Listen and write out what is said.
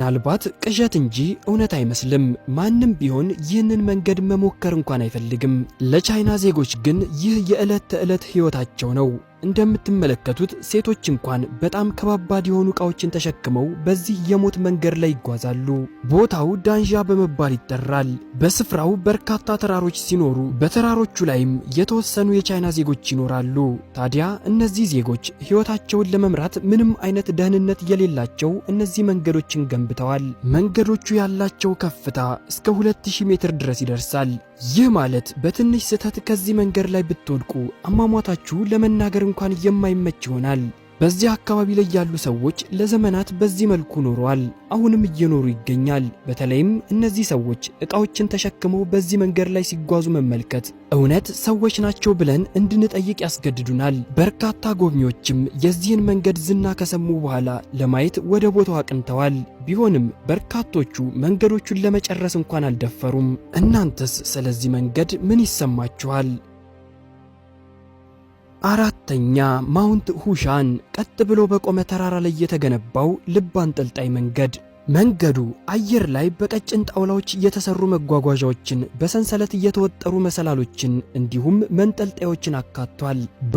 ምናልባት ቅዠት እንጂ እውነት አይመስልም። ማንም ቢሆን ይህንን መንገድ መሞከር እንኳን አይፈልግም። ለቻይና ዜጎች ግን ይህ የዕለት ተዕለት ሕይወታቸው ነው። እንደምትመለከቱት ሴቶች እንኳን በጣም ከባባድ የሆኑ ዕቃዎችን ተሸክመው በዚህ የሞት መንገድ ላይ ይጓዛሉ። ቦታው ዳንዣ በመባል ይጠራል። በስፍራው በርካታ ተራሮች ሲኖሩ በተራሮቹ ላይም የተወሰኑ የቻይና ዜጎች ይኖራሉ። ታዲያ እነዚህ ዜጎች ሕይወታቸውን ለመምራት ምንም አይነት ደህንነት የሌላቸው እነዚህ መንገዶችን ገንብተዋል። መንገዶቹ ያላቸው ከፍታ እስከ 2000 ሜትር ድረስ ይደርሳል። ይህ ማለት በትንሽ ስህተት ከዚህ መንገድ ላይ ብትወድቁ አሟሟታችሁ ለመናገር እንኳን የማይመች ይሆናል። በዚህ አካባቢ ላይ ያሉ ሰዎች ለዘመናት በዚህ መልኩ ኖረዋል፣ አሁንም እየኖሩ ይገኛል። በተለይም እነዚህ ሰዎች ዕቃዎችን ተሸክመው በዚህ መንገድ ላይ ሲጓዙ መመልከት እውነት ሰዎች ናቸው ብለን እንድንጠይቅ ያስገድዱናል። በርካታ ጎብኚዎችም የዚህን መንገድ ዝና ከሰሙ በኋላ ለማየት ወደ ቦታው አቅንተዋል። ቢሆንም በርካቶቹ መንገዶቹን ለመጨረስ እንኳን አልደፈሩም። እናንተስ ስለዚህ መንገድ ምን ይሰማችኋል? አራተኛ ማውንት ሁሻን ቀጥ ብሎ በቆመ ተራራ ላይ የተገነባው ልብ አንጠልጣይ መንገድ። መንገዱ አየር ላይ በቀጭን ጣውላዎች የተሰሩ መጓጓዣዎችን፣ በሰንሰለት የተወጠሩ መሰላሎችን እንዲሁም መንጠልጣዮችን አካቷል።